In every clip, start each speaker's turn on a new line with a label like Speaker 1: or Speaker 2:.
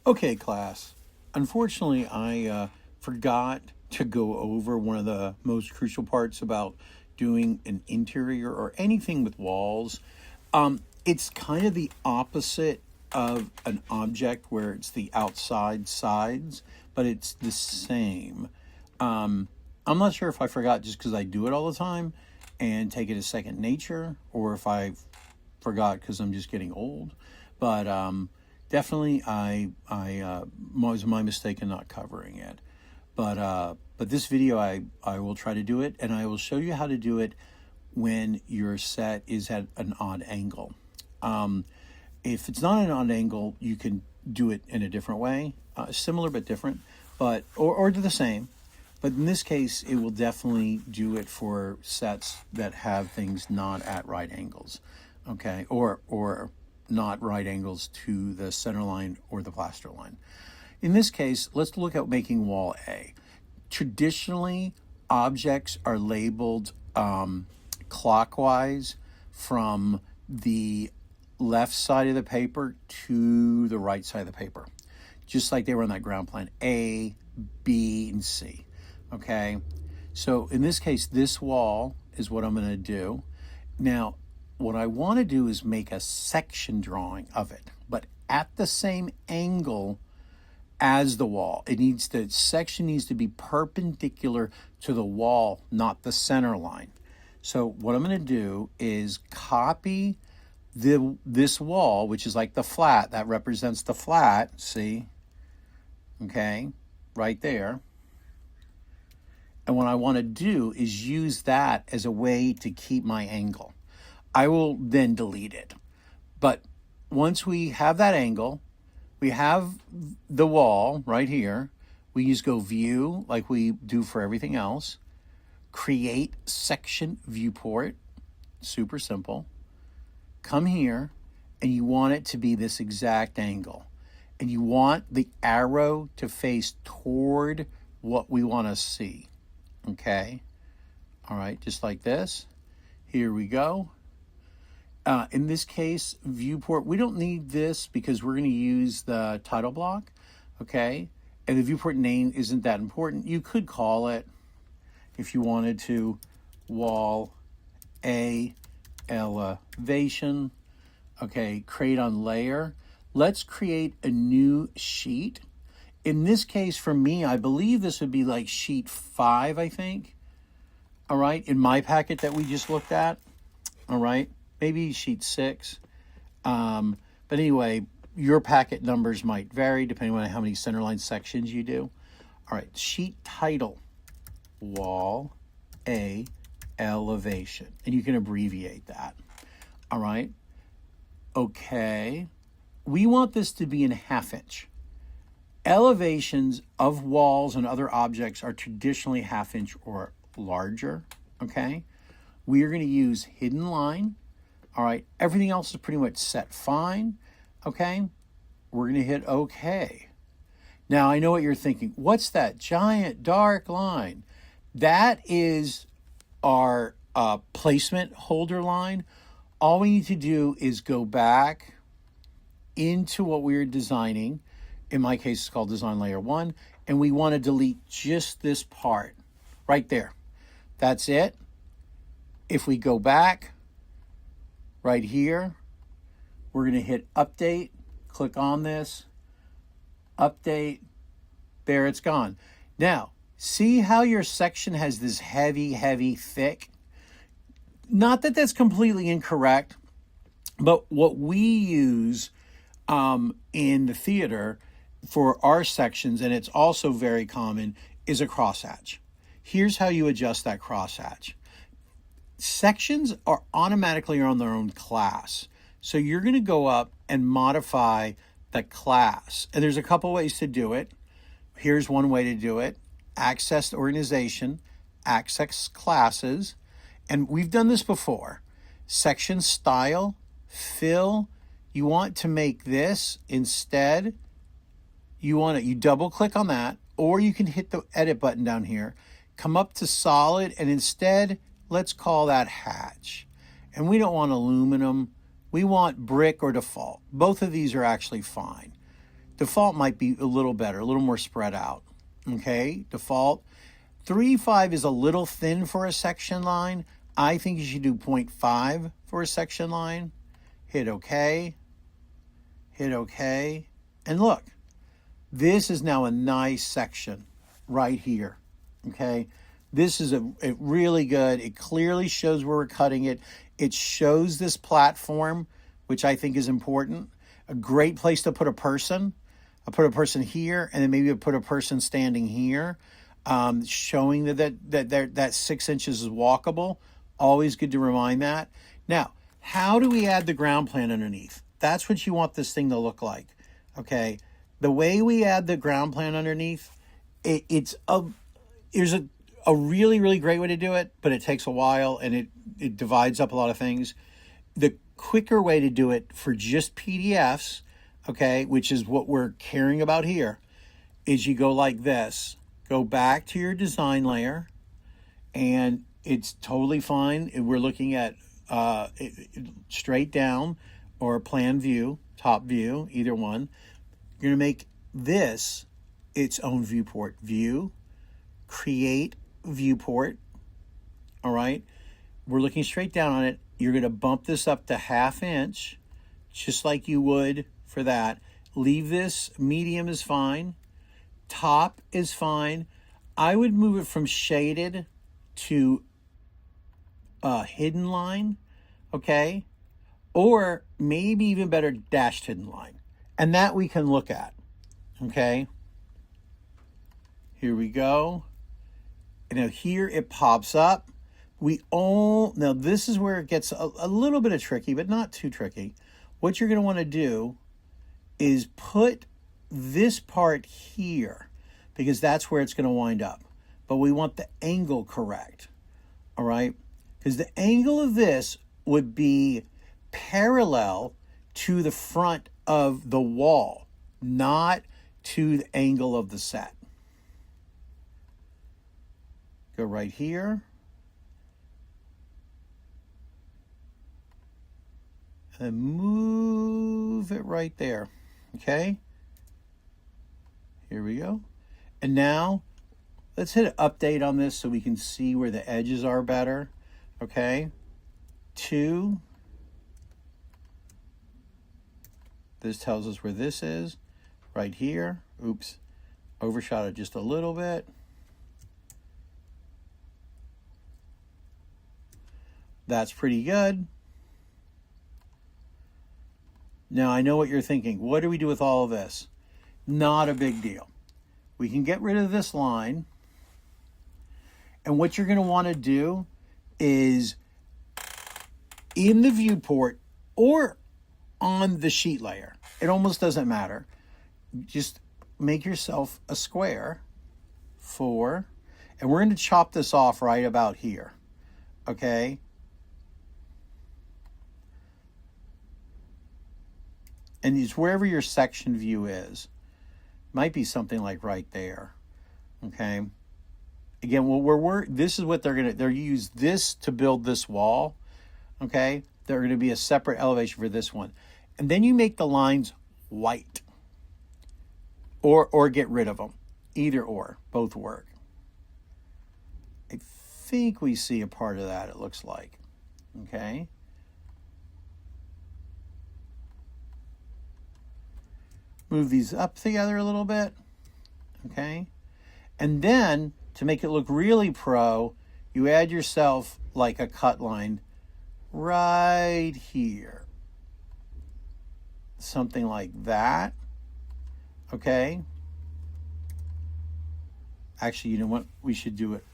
Speaker 1: Okay, class. Unfortunately, I forgot to go over one of the most crucial parts about doing an interior or anything with walls. It's kind of the opposite of an object where it's the outside sides, but it's the same. I'm not sure if I forgot just because I do it all the time and take it as second nature, or if I forgot because I'm just getting old. But definitely, I was my mistake in not covering it. But this video, I will try to do it, and I will show you how to do it when your set is at an odd angle. If it's not an odd angle, you can do it in a different way, similar but different, or do the same. But in this case, it will definitely do it for sets that have things not at right angles, okay, or not right angles to the center line or the plaster line. In this case, let's look at making wall A. Traditionally, objects are labeled clockwise from the left side of the paper to the right side of the paper, just like they were on that ground plan, A, B, and C. Okay, so in this case, this wall is what I'm going to do. Now, what I want to do is make a section drawing of it, but at the same angle as the wall. The section needs to be perpendicular to the wall, not the center line. So what I'm going to do is copy this wall, which is like the flat, that represents the flat, see? Okay, right there. And what I want to do is use that as a way to keep my angle. I will then delete it. But once we have that angle, we have the wall right here. We just go view like we do for everything else. Create section viewport, super simple. Come here, and you want it to be this exact angle. And you want the arrow to face toward what we want to see. Okay, all right, just like this. Here we go. In this case, viewport, we don't need this because we're going to use the title block, okay? And the viewport name isn't that important. You could call it, if you wanted to, wall A elevation, okay, create on layer. Let's create a new sheet. In this case, for me, I believe this would be like sheet 5, I think. All right, in my packet that we just looked at. All right, maybe sheet 6. But anyway, your packet numbers might vary depending on how many centerline sections you do. All right, sheet title, wall A elevation. And you can abbreviate that. All right, okay. We want this to be in 1/2 inch. Elevations of walls and other objects are traditionally 1/2 inch or larger, okay? We are going to use hidden line, all right? Everything else is pretty much set fine, okay? We're going to hit OK. Now, I know what you're thinking. What's that giant dark line? That is our placement holder line. All we need to do is go back into what we were designing. In my case, it's called Design Layer 1, and we want to delete just this part right there. That's it. If we go back right here, we're going to hit Update, click on this, Update, there it's gone. Now, see how your section has this heavy, heavy, thick? Not that that's completely incorrect, but what we use in the theater for our sections, and it's also very common, is a crosshatch. Here's how you adjust that crosshatch. Sections are automatically on their own class. So you're going to go up and modify the class. And there's a couple ways to do it. Here's one way to do it. Access organization, access classes. And we've done this before. Section style, fill. You want to make this instead. You double click on that, or you can hit the edit button down here. Come up to solid, and instead, let's call that hatch. And we don't want aluminum. We want brick or default. Both of these are actually fine. Default might be a little better, a little more spread out. Okay, default. 3.5 is a little thin for a section line. I think you should do 0.5 for a section line. Hit OK. Hit OK. And look, this is now a nice section right here. Okay, this is a really good. It clearly shows where we're cutting it. It shows this platform, which I think is important. A great place to put a person. I'll put a person here, and then maybe I'll put a person standing here, showing that 6 inches is walkable. Always good to remind that. Now, how do we add the ground plan underneath? That's what you want this thing to look like. Okay, the way we add the ground plan underneath, there's a really, really great way to do it, but it takes a while and it divides up a lot of things. The quicker way to do it for just PDFs, okay, which is what we're caring about here, is you go like this. Go back to your design layer, and it's totally fine. We're looking at straight down or plan view, top view, either one. You're going to make this its own viewport. View, create viewport, all right? We're looking straight down on it. You're going to bump this up to 1/2 inch, just like you would for that. Leave this, medium is fine. Top is fine. I would move it from shaded to hidden line, okay? Or maybe even better, dashed hidden line. And that we can look at, okay? Here we go. And now here it pops up. Now this is where it gets a little bit of tricky, but not too tricky. What you're going to want to do is put this part here, because that's where it's going to wind up. But we want the angle correct, all right? Because the angle of this would be parallel to the front of the wall, not to the angle of the set. Go right here. And move it right there, okay? Here we go. And now, let's hit an update on this so we can see where the edges are better, okay? 2. This tells us where this is, right here. Oops, overshot it just a little bit. That's pretty good. Now, I know what you're thinking. What do we do with all of this? Not a big deal. We can get rid of this line. And what you're going to want to do is, in the viewport or on the sheet layer, it almost doesn't matter. Just make yourself a square, 4, and we're going to chop this off right about here, okay? And it's wherever your section view is. Might be something like right there, okay? Again, this is what they're use this to build this wall, okay? They're going to be a separate elevation for this one. And then you make the lines white, or get rid of them. Either or, both work. I think we see a part of that, it looks like, okay? Move these up together a little bit, okay? And then, to make it look really pro, you add yourself like a cut line right here. Something like that, okay? Actually, you know what? We should do it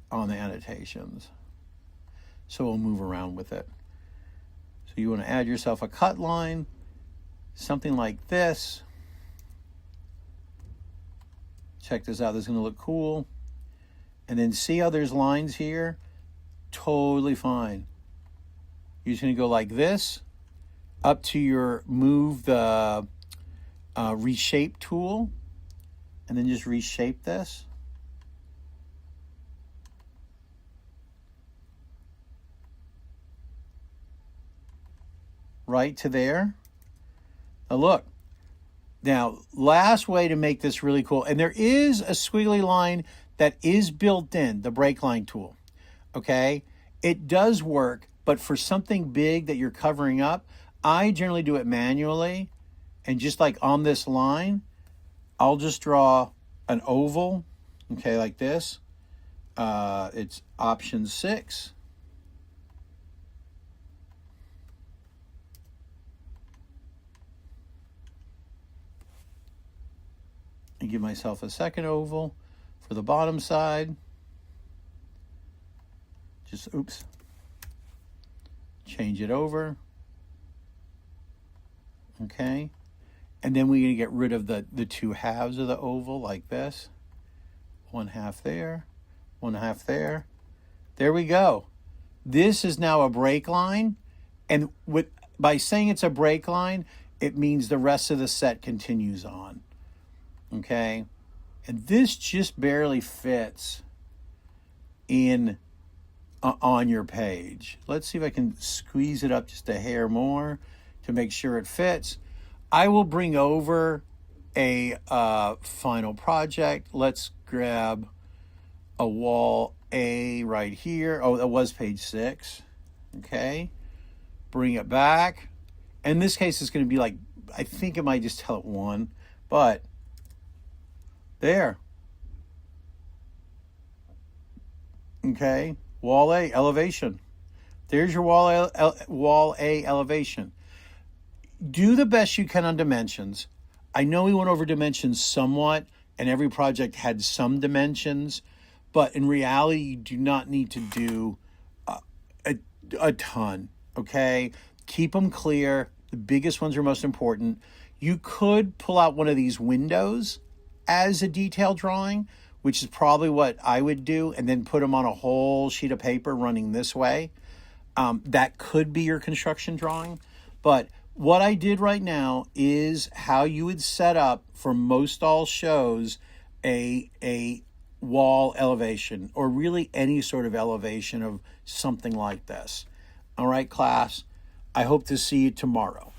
Speaker 1: on the annotations. So we'll move around with it. So you want to add yourself a cut line, something like this. Check this out. This is going to look cool. And then see how there's lines here? Totally fine. You're just going to go like this up to your move the reshape tool, and then just reshape this. Right to there. Now look, Now, last way to make this really cool, and there is a squiggly line that is built in, the break line tool, okay? It does work, but for something big that you're covering up, I generally do it manually. And just like on this line, I'll just draw an oval, okay, like this. It's option 6. And give myself a second oval for the bottom side. Just, oops. Change it over. Okay. And then we're going to get rid of the 2 halves of the oval like this. 1 half there, 1 half there. There we go. This is now a break line. And by saying it's a break line, it means the rest of the set continues on. Okay? And this just barely fits in on your page. Let's see if I can squeeze it up just a hair more to make sure it fits. I will bring over a final project. Let's grab a wall A right here. Oh, that was page 6. Okay. Bring it back. In this case, it's going to be like, I think it might just tell it 1, but there. Okay. Wall A, elevation. There's your wall A elevation. Do the best you can on dimensions. I know we went over dimensions somewhat, and every project had some dimensions, but in reality, you do not need to do a ton, okay? Keep them clear. The biggest ones are most important. You could pull out one of these windows as a detail drawing, which is probably what I would do, and then put them on a whole sheet of paper running this way. That could be your construction drawing, but what I did right now is how you would set up for most all shows a wall elevation, or really any sort of elevation of something like this. All right, class, I hope to see you tomorrow.